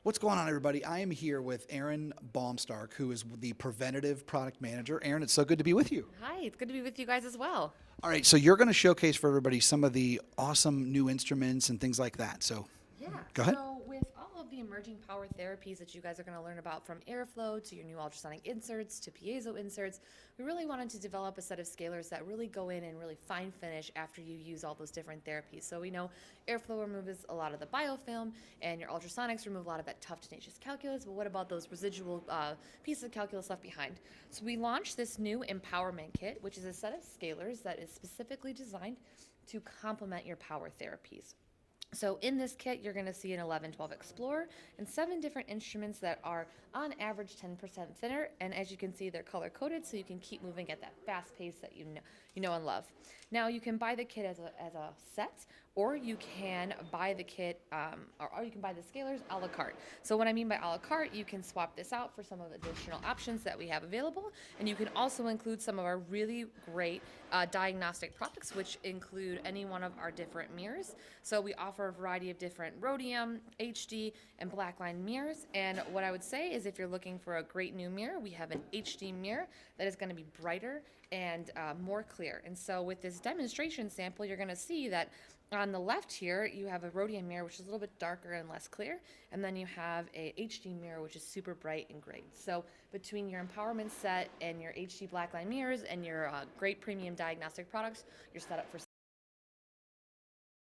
What's going on, everybody? I am here with Erin Baumstark, who is the preventative product manager. Erin, it's so good to be with you. Hi, it's good to be with you guys as well. All right, so you're going to showcase for everybody some of the awesome new instruments and things like that. So Yeah, go ahead. so with all of the emerging power therapies that you guys are going to learn about, from airflow to your new ultrasonic inserts to piezo inserts, we really wanted to develop a set of scalers that really go in and really fine finish after you use all those different therapies. So we know airflow removes a lot of the biofilm, and your ultrasonics remove a lot of that tough, tenacious calculus. But what about those residual pieces of calculus left behind? So we launched this new empowerment kit, which is a set of scalers that is specifically designed to complement your power therapies. So in this kit, you're going to see an 1112 Explorer and 7 different instruments that are on average 10% thinner. And as you can see, they're color coded, so you can keep moving at that fast pace that you know and love. Now you can buy the kit as a set, or you can buy the kit, or you can buy the scalers a la carte. So what I mean by a la carte, you can swap this out for some of the additional options that we have available, and you can also include some of our really great diagnostic products, which include any one of our different mirrors. So we offer a variety of different rhodium, HD, and blackline mirrors. And what I would say is, if you're looking for a great new mirror, we have an HD mirror that is going to be brighter and more clear. And so with this demonstration sample, you're going to see that on the left here, you have a rhodium mirror, which is a little bit darker and less clear, and then you have a HD mirror, which is super bright and great. So between your empowerment set and your HD blackline mirrors and your great premium diagnostic products, you're set up for